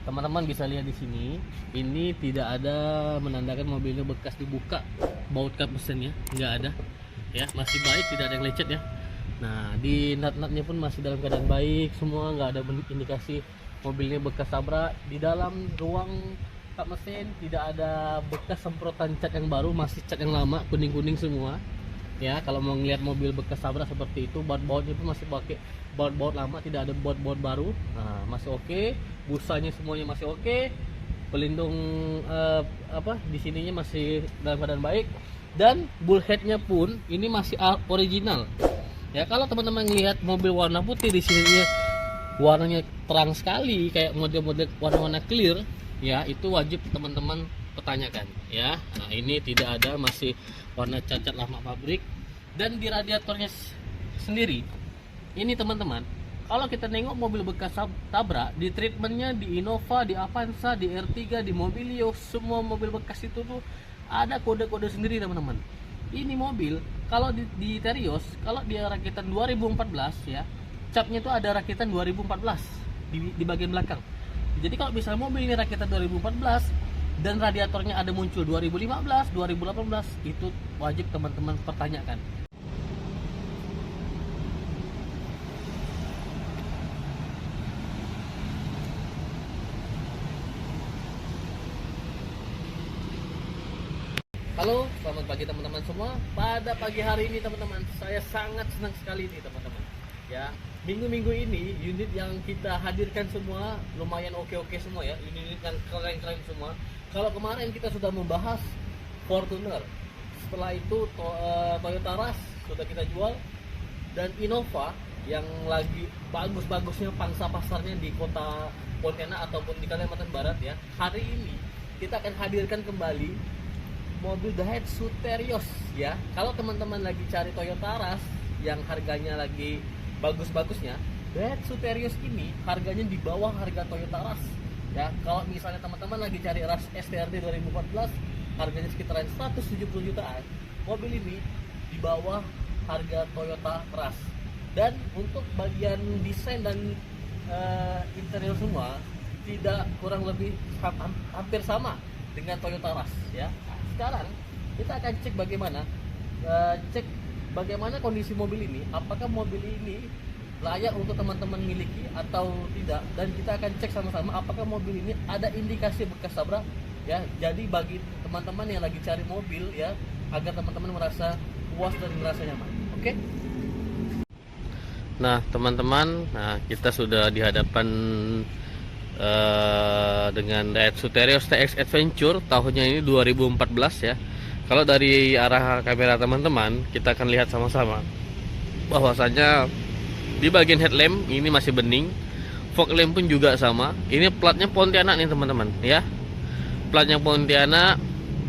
teman-teman bisa lihat di sini, ini tidak ada menandakan mobilnya bekas dibuka, baut kap mesinnya nggak ada ya, masih baik, tidak ada yang lecet ya. Nah, di nut-nutnya pun masih dalam keadaan baik semua, nggak ada indikasi mobilnya bekas tabrak. Di dalam ruang kap mesin tidak ada bekas semprotan cat yang baru, masih cat yang lama, kuning-kuning semua ya. Kalau mau ngelihat mobil bekas tabrak seperti itu, baut-bautnya pun masih pakai baut-baut lama, tidak ada baut-baut baru. Nah, masih oke, busanya semuanya masih oke, pelindung di sininya masih dalam keadaan baik, dan bullheadnya pun ini masih original ya. Kalau teman-teman lihat mobil warna putih di sini warnanya terang sekali kayak model-model warna-warna clear ya, itu wajib teman-teman pertanyakan ya. Nah, ini tidak ada, masih warna cacat lama pabrik. Dan di radiatornya sendiri ini teman-teman, kalau kita nengok mobil bekas tabrak, di treatmentnya di Innova, di Avanza, di R3, di Mobilio, semua mobil bekas itu tuh ada kode-kode sendiri teman-teman. Ini mobil kalau di Terios, kalau dia rakitan 2014 ya, capnya itu ada rakitan 2014 di bagian belakang. Jadi kalau misalnya mobil ini rakitan 2014 dan radiatornya ada muncul 2015, 2018, itu wajib teman-teman pertanyakan. Halo, selamat pagi teman-teman semua. Pada pagi hari ini teman-teman, saya sangat senang sekali nih teman-teman. Ya, minggu-minggu ini unit yang kita hadirkan semua lumayan oke-oke semua ya. Unit yang keren-keren semua. Kalau kemarin kita sudah membahas Fortuner, setelah itu Toyota Rush sudah kita jual, dan Innova yang lagi bagus-bagusnya pangsa pasarnya di kota Pontianak ataupun di Kalimantan Barat ya. Hari ini kita akan hadirkan kembali mobil Daihatsu Terios ya. Kalau teman-teman lagi cari Toyota Rush yang harganya lagi bagus-bagusnya, Daihatsu Terios ini harganya di bawah harga Toyota Rush ya. Kalau misalnya teman-teman lagi cari Rush STRD 2014, harganya sekitaran 170 jutaan, mobil ini di bawah harga Toyota Rush. Dan untuk bagian desain dan interior semua tidak kurang lebih hampir sama dengan Toyota Rush ya. Sekarang kita akan cek bagaimana kondisi mobil ini, apakah mobil ini layak untuk teman-teman miliki atau tidak, dan kita akan cek sama-sama apakah mobil ini ada indikasi bekas tabrak ya. Jadi bagi teman-teman yang lagi cari mobil ya, agar teman-teman merasa puas dan merasa nyaman. Oke? Nah teman-teman, kita sudah di hadapan dengan Daihatsu Terios TX Adventure, tahunnya ini 2014 ya. Kalau dari arah kamera teman-teman, kita akan lihat sama-sama bahwasanya di bagian headlamp ini masih bening, fog lamp pun juga sama. Ini platnya Pontianak nih teman-teman ya, platnya Pontianak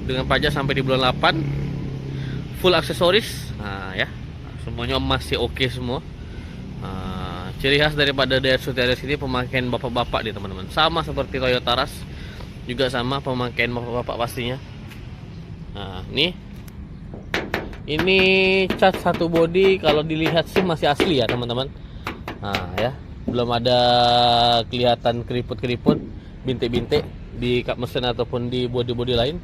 dengan pajak sampai di bulan 8, full aksesoris. Nah ya, semuanya masih oke semua. Ciri khas daripada Daihatsu Terios ini pemakaian bapak-bapak nih teman-teman, sama seperti Toyota Rush juga sama pemakaian bapak-bapak pastinya. Nah ini cat satu body, kalau dilihat sih masih asli ya teman-teman. Nah ya, belum ada kelihatan keriput-keriput, bintik-bintik di kap mesin ataupun di body-body lain,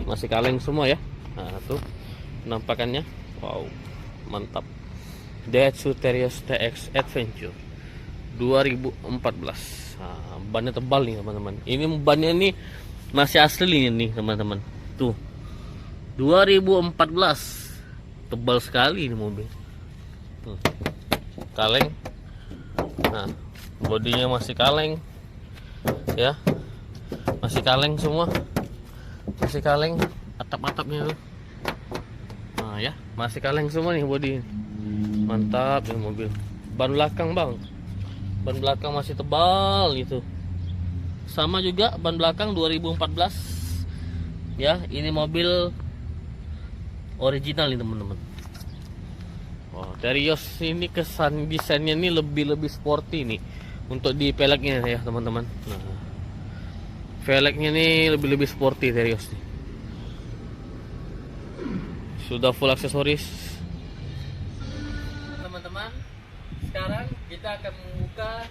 masih kaleng semua ya. Nah tuh penampakannya, wow mantap. Daihatsu Terios TX Adventure 2014. Nah, bannya tebal nih teman-teman. Ini bannya nih masih asli nih teman-teman. Tuh 2014, tebal sekali ini mobil. Kaleng. Nah, bodinya masih kaleng ya, masih kaleng semua, masih kaleng atap-atapnya tuh. Nah ya, masih kaleng semua nih bodi. Mantap ini mobil. Ban belakang bang, ban belakang masih tebal gitu, sama juga ban belakang 2014 ya. Ini mobil original nih teman-teman. Oh, Terios ini kesan desainnya ini lebih sporty nih untuk di velgnya ya teman-teman. Nah, velgnya ini lebih sporty Terios nih. Sudah full aksesoris. Teman-teman, sekarang kita akan membuka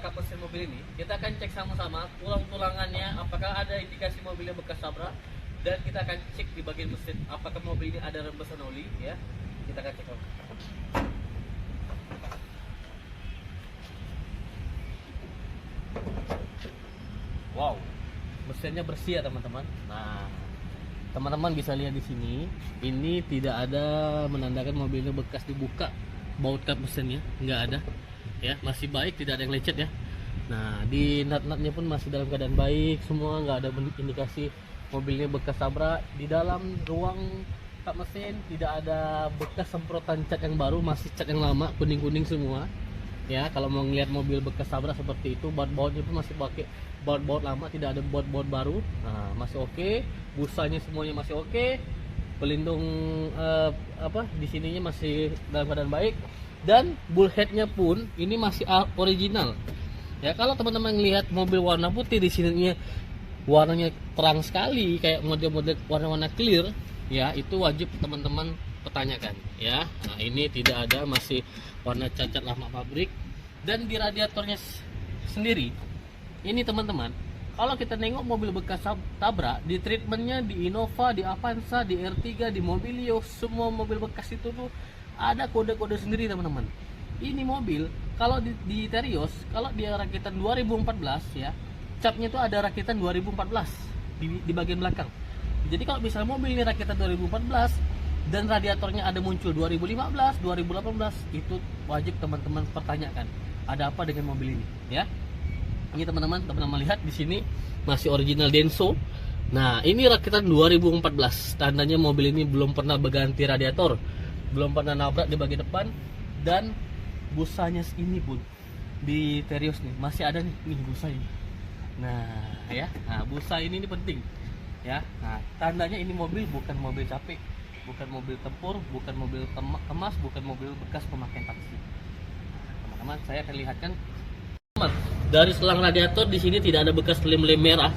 kap mesin mobil ini, kita akan cek sama-sama tulang-tulangannya apakah ada indikasi mobilnya bekas tabrak, dan kita akan cek di bagian mesin apakah mobil ini ada rembesan oli ya. Kita akan cek. Wow, mesinnya bersih ya teman-teman. Nah, teman-teman bisa lihat di sini, ini tidak ada menandakan mobilnya bekas dibuka, baut kap mesinnya nggak ada ya, masih baik, tidak ada yang lecet ya. Nah, di nut-nutnya pun masih dalam keadaan baik semua, nggak ada indikasi mobilnya bekas tabrak. Di dalam ruang kap mesin tidak ada bekas semprotan cat yang baru, masih cat yang lama, kuning-kuning semua ya. Kalau mau ngelihat mobil bekas tabrak seperti itu, baut-bautnya pun masih pakai baut-baut lama, tidak ada baut-baut baru. Nah, masih oke, busanya semuanya masih oke, pelindung di sininya masih dalam keadaan baik, dan bullheadnya pun ini masih original ya. Kalau teman-teman lihat mobil warna putih di sininya warnanya terang sekali kayak model-model warna-warna clear ya, itu wajib teman-teman pertanyakan ya. Nah, ini tidak ada, masih warna cacat lama pabrik. Dan di radiatornya sendiri ini teman-teman, kalau kita nengok mobil bekas tabrak, di treatmentnya di Innova, di Avanza, di R3, di Mobilio, semua mobil bekas itu tuh ada kode-kode sendiri teman-teman. Ini mobil kalau di Terios, kalau dia rakitan 2014 ya, capnya itu ada rakitan 2014 di bagian belakang. Jadi kalau misalnya mobil ini rakitan 2014 dan radiatornya ada muncul 2015, 2018, itu wajib teman-teman pertanyakan ada apa dengan mobil ini ya. Ini teman-teman lihat di sini masih original Denso. Nah, ini rakitan 2014, tandanya mobil ini belum pernah berganti radiator, belum pernah nabrak di bagian depan, dan busanya ini pun di Terios nih masih ada nih busa ini. Nah ya, nah busa ini penting ya. Nah, tandanya ini mobil bukan mobil capek, bukan mobil tempur, bukan mobil kemas, bukan mobil bekas pemakaian taksi. Teman-teman, saya akan lihatkan dari selang radiator. Di sini tidak ada bekas lem-lem merah,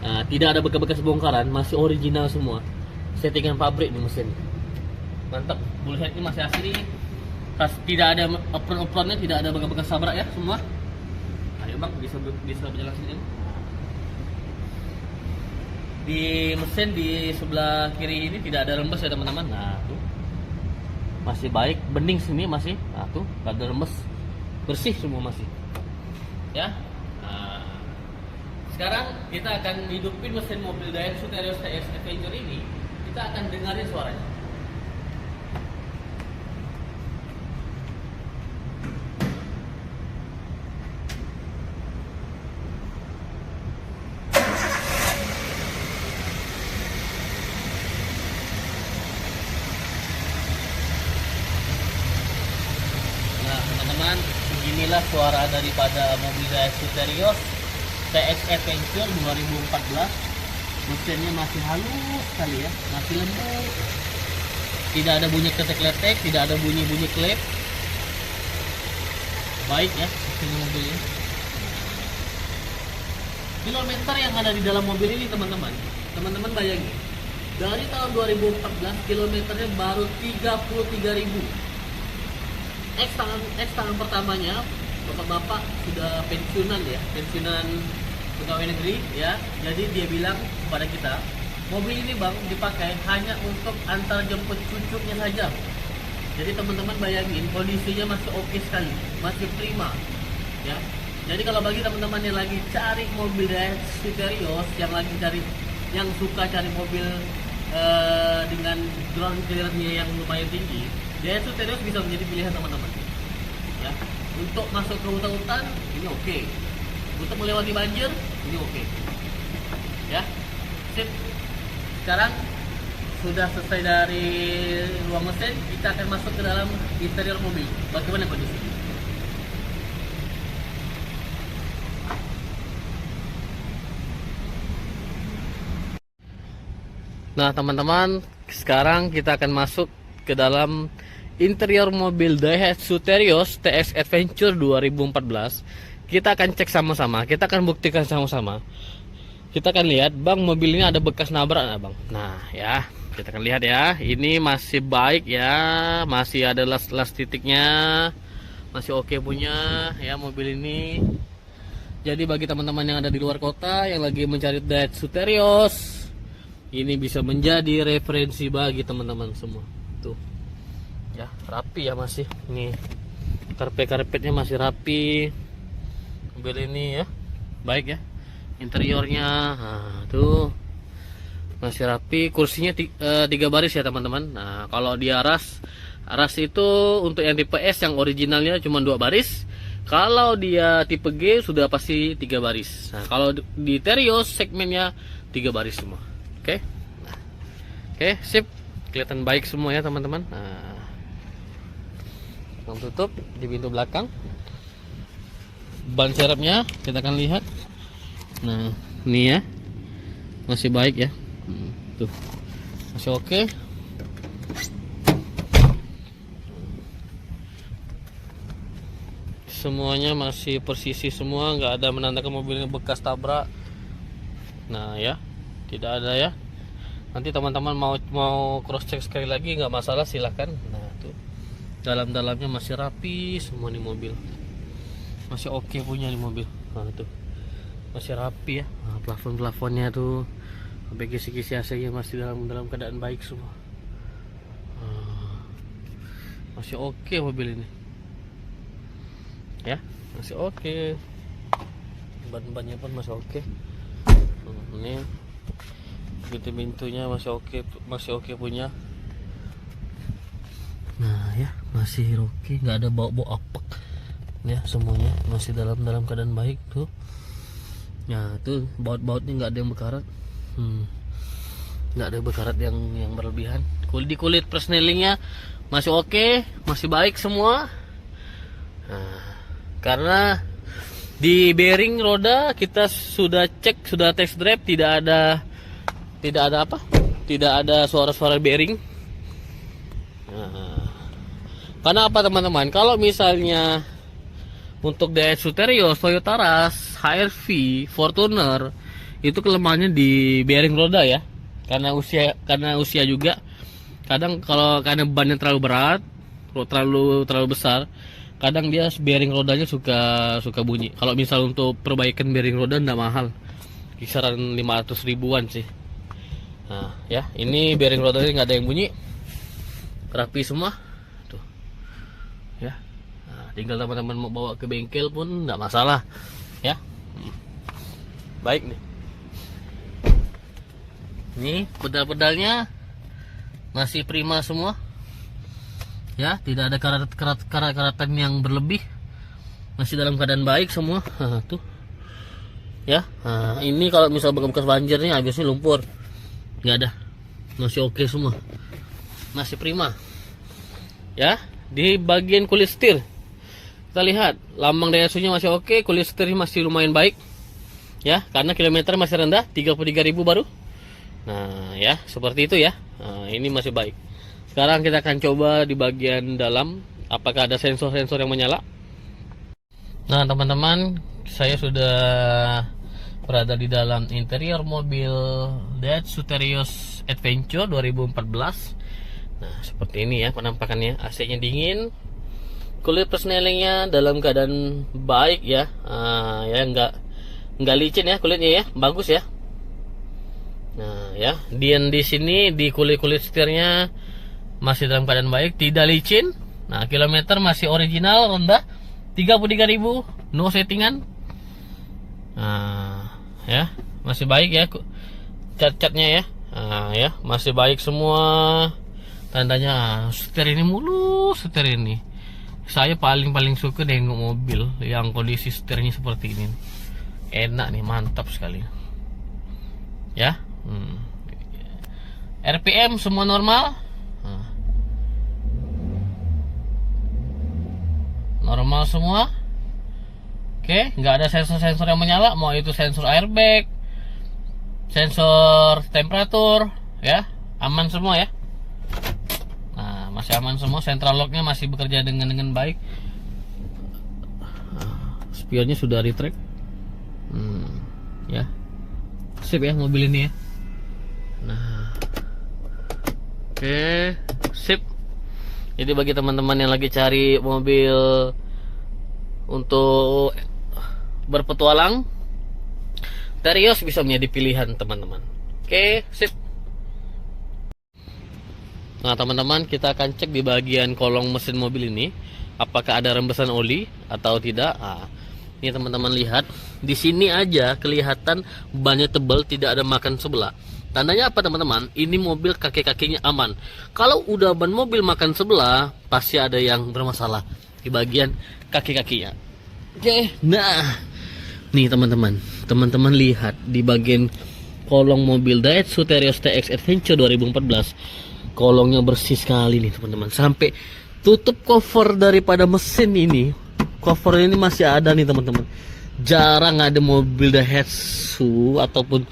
nah, tidak ada bekas-bekas bongkaran, masih original semua, settingan pabrik nih mesin. Mantap, bullhead ini masih asli, tidak ada apron-apronnya, tidak ada bekas-bekas tabrak ya semua. Ayo bang, bisa berjalan sini. Di mesin di sebelah kiri ini tidak ada rembes ya teman-teman. Nah tuh masih baik, bening sini masih. Nah tuh gak ada rembes, bersih semua masih ya. Nah, sekarang kita akan hidupin mesin mobil Daihatsu Terios TX Adventure ini. Kita akan dengarin suaranya. Beginilah suara daripada mobil Daihatsu Terios TX Adventure 2014. Mesinnya masih halus sekali ya, masih lembut, tidak ada bunyi kletek-kletek, tidak ada bunyi-bunyi klep. Baik ya mesin mobil ini. Kilometer yang ada di dalam mobil ini teman-teman bayangin, dari tahun 2014 kilometernya baru 33.000. X tangan pertamanya bapak-bapak sudah pensiunan ya, pensiunan pegawai negeri ya. Jadi dia bilang kepada kita, mobil ini bang dipakai hanya untuk antar jemput cucunya saja. Jadi teman-teman bayangin kondisinya masih oke sekali, masih prima ya. Jadi kalau bagi teman-teman yang lagi cari mobil Daihatsu Terios, yang suka cari mobil dengan ground clearance-nya yang lumayan tinggi, Daihatsu Terios bisa menjadi pilihan teman-teman ya. Untuk masuk ke hutan-hutan ini oke, untuk melewati banjir ini oke ya. Sip. Sekarang sudah selesai dari ruang mesin, kita akan masuk ke dalam interior mobil. Bagaimana kondisi? Nah teman-teman, sekarang kita akan masuk ke dalam interior mobil Daihatsu Terios TX Adventure 2014. Kita akan cek sama-sama, kita akan buktikan sama-sama. Kita akan lihat, bang mobil ini ada bekas nabrak nggak bang? Nah ya, kita akan lihat ya. Ini masih baik ya, masih ada las titiknya, masih oke punya ya mobil ini. Jadi bagi teman-teman yang ada di luar kota yang lagi mencari Daihatsu Terios, ini bisa menjadi referensi bagi teman-teman semua. Tuh ya, rapi ya masih. Nih karpet-karpetnya masih rapi. Mobil ini ya baik ya, interiornya tuh masih rapi. Kursinya 3 baris ya teman-teman. Nah kalau di Aras itu untuk yang tipe S yang originalnya cuma 2 baris. Kalau dia tipe G sudah pasti 3 baris. Nah kalau di Terios segmennya 3 baris semua. Oke. Nah, oke sip, kelihatan baik semua ya teman-teman. Nah, tutup di pintu belakang. Ban serepnya kita akan lihat. Nah ini ya masih baik ya. Tuh masih oke. Semuanya masih persisi semua, nggak ada menandakan mobilnya bekas tabrak. Nah ya, tidak ada ya. Nanti teman-teman mau cross check sekali lagi nggak masalah, silahkan. Nah tuh dalam-dalamnya masih rapi semua nih mobil, masih oke punya nih mobil. Nah tuh masih rapi ya. Nah, plafon-plafonnya tuh sampai kisi-kisi AC-nya masih dalam keadaan baik semua. Masih oke mobil ini ya, masih oke. Ban-bannya pun masih oke. Ini pintu-pintunya masih oke punya. Nah ya masih oke, nggak ada bau-bau apek ya, semuanya masih dalam keadaan baik tuh. Nah tuh baut-bautnya nggak ada yang berkarat. Nggak ada berkarat yang berlebihan. Kulit persnelingnya masih oke, masih baik semua. Nah, karena di bearing roda kita sudah cek, sudah test drive, tidak ada suara-suara bearing. Nah, karena apa teman-teman, kalau misalnya untuk Daihatsu Terios, Toyota Rush, HR-V, Fortuner itu kelemahannya di bearing roda ya, karena usia juga. Kadang karena bannya terlalu berat, terlalu besar, kadang dia bearing rodanya suka bunyi. Kalau misal untuk perbaikan bearing roda enggak mahal, kisaran 500 ribuan sih. Nah ya, ini bearing rodanya nggak ada yang bunyi, rapi semua tuh ya. Nah, tinggal teman-teman mau bawa ke bengkel pun nggak masalah ya. Baik nih, ini pedal-pedalnya masih prima semua ya, tidak ada karat-karatan yang berlebih, masih dalam keadaan baik semua. Tuh ya. Nah, ini kalau misal bekas banjir nih, habisnya lumpur nggak ada, masih oke semua, masih prima ya. Di bagian kulit setir kita lihat lambang Daihatsu-nya masih oke, kulit setirnya masih lumayan baik ya, karena kilometer masih rendah, 33.000 baru. Nah ya seperti itu ya. Nah, ini masih baik. Sekarang kita akan coba di bagian dalam, apakah ada sensor-sensor yang menyala. Nah teman-teman, saya sudah berada di dalam interior mobil Daihatsu Terios Adventure 2014. Nah seperti ini ya penampakannya. AC-nya dingin, kulit persnelingnya dalam keadaan baik ya. Ya nggak licin ya kulitnya ya, bagus ya. Nah ya, di sini di kulit setirnya masih dalam keadaan baik, tidak licin. Nah kilometer masih original, rendah, 33.000, no settingan. Nah ya masih baik ya, cat-catnya ya. Nah ya masih baik semua. Tandanya setir ini mulus, setir ini. Saya paling suka nengok mobil yang kondisi setirnya seperti ini. Enak nih, mantap sekali ya. RPM semua normal. Normal semua. Oke, nggak ada sensor-sensor yang menyala, mau itu sensor airbag, sensor temperatur ya, aman semua ya. Nah masih aman semua. Central locknya masih bekerja dengan baik. Spionnya sudah retract. Ya sip ya mobil ini ya. Nah oke sip. Jadi bagi teman-teman yang lagi cari mobil untuk berpetualang, Terios bisa menjadi pilihan teman-teman. Oke, sip. Nah teman-teman, kita akan cek di bagian kolong mesin mobil ini apakah ada rembesan oli atau tidak. Nah, ini teman-teman lihat, di sini aja kelihatan bannya tebal, tidak ada makan sebelah. Tandanya apa teman-teman? Ini mobil kaki-kakinya aman. Kalau udah ban mobil makan sebelah, pasti ada yang bermasalah di bagian kaki-kakinya. Oke, nah nih teman-teman lihat di bagian kolong mobil Daihatsu Terios TX Adventure 2014. Kolongnya bersih sekali nih teman-teman, sampai tutup cover daripada mesin ini, cover ini masih ada nih teman-teman. Jarang ada mobil Daihatsu ataupun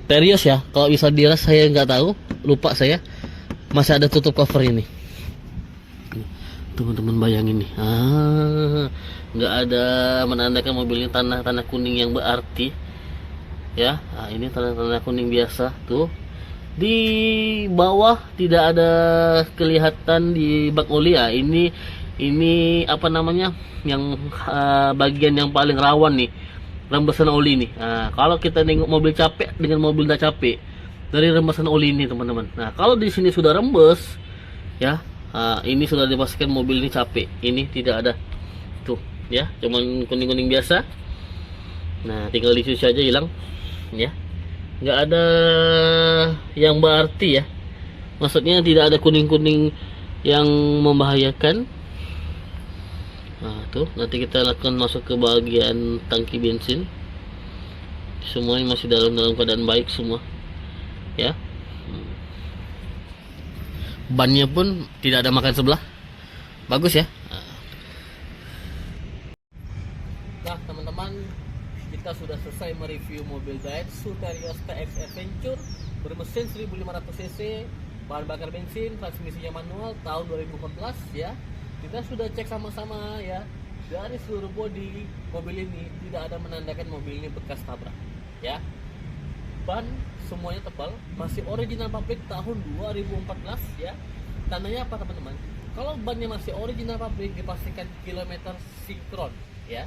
Terios ya, kalau bisa diras saya nggak tahu, lupa saya, masih ada tutup cover ini. Teman-teman bayangin nih, nggak ada menandakan mobilnya tanah kuning yang berarti ya. Nah, ini tanda kuning biasa tuh. Di bawah tidak ada kelihatan di bak oli ya. Ini apa namanya, yang bagian yang paling rawan nih, rembesan oli nih. Nah, kalau kita nengok mobil capek dengan mobil tidak capek, dari rembesan oli ini teman-teman. Nah, kalau di sini sudah rembes ya, ini sudah dipastikan mobil ini capek. Ini tidak ada tuh ya, cuman kuning-kuning biasa. Nah, tinggal dicuci aja hilang ya. Nggak ada yang berarti ya, maksudnya tidak ada kuning-kuning yang membahayakan. Nah tuh, nanti kita lakukan masuk ke bagian tangki bensin, semuanya masih dalam keadaan baik semua ya. Bannya pun tidak ada makan sebelah, bagus ya. Nah teman-teman, kita sudah selesai mereview mobil Daihatsu Terios TX Adventure bermesin 1500 cc, bahan bakar bensin, transmisinya manual, tahun 2014 ya. Kita sudah cek sama-sama ya, dari seluruh bodi mobil ini tidak ada menandakan mobil ini bekas tabrak ya. Ban semuanya tebal, masih original pabrik tahun 2014 ya. Tandanya apa teman-teman? Kalau bannya masih original pabrik, dipastikan kilometer sinkron ya.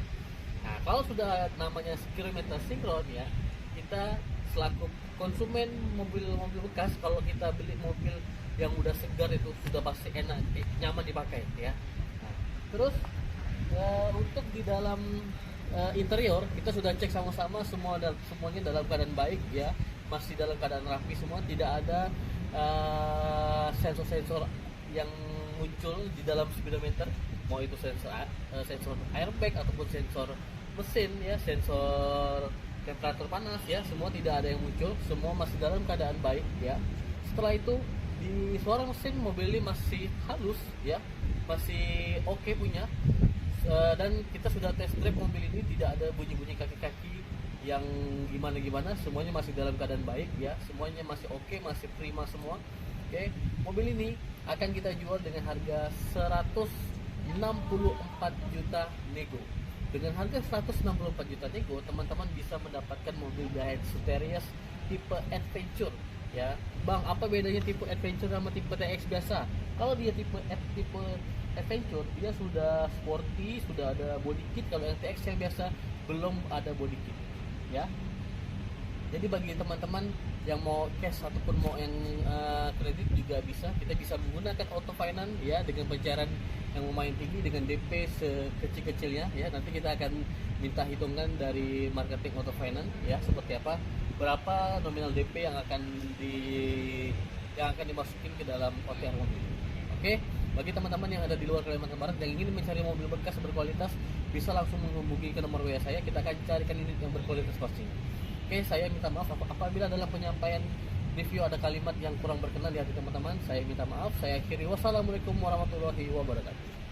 Nah, kalau sudah namanya kilometer sinkron ya, kita selaku konsumen mobil-mobil bekas, kalau kita beli mobil yang udah segar itu sudah pasti enak, nyaman dipakai ya. Nah, terus untuk di dalam interior kita sudah cek sama-sama, semuanya dalam keadaan baik ya, masih dalam keadaan rapi semua, tidak ada sensor-sensor yang muncul di dalam speedometer, mau itu sensor airbag ataupun sensor mesin ya, sensor temperatur panas ya, semua tidak ada yang muncul, semua masih dalam keadaan baik ya. Setelah itu di suara mesin mobil ini masih halus ya, masih oke punya. Dan kita sudah test drive mobil ini, tidak ada bunyi-bunyi kaki-kaki yang gimana-gimana, semuanya masih dalam keadaan baik ya, semuanya masih oke, masih prima semua. Oke, mobil ini akan kita jual dengan harga 164 juta nego. Dengan harga 164 juta nego, teman-teman bisa mendapatkan mobil Daihatsu Terios tipe Adventure ya. Bang, apa bedanya tipe Adventure sama tipe TX biasa? Kalau dia tipe Adventure, dia sudah sporty, sudah ada body kit. Kalau yang TX yang biasa belum ada body kit ya. Jadi bagi teman-teman yang mau cash ataupun mau yang kredit juga bisa, kita bisa menggunakan auto finance ya, dengan pencairan yang lumayan tinggi, dengan DP sekecil-kecilnya ya. Nanti kita akan minta hitungan dari marketing auto finance ya, seperti apa, berapa nominal DP yang akan dimasukin ke dalam OTR mobil. Oke, bagi teman-teman yang ada di luar Kalimantan Barat yang ingin mencari mobil bekas berkualitas, bisa langsung menghubungi ke nomor WA saya, kita akan carikan unit yang berkualitas pastinya. Oke, saya minta maaf apabila dalam penyampaian review ada kalimat yang kurang berkenan di hati teman-teman. Saya minta maaf. Saya akhiri, wassalamualaikum warahmatullahi wabarakatuh.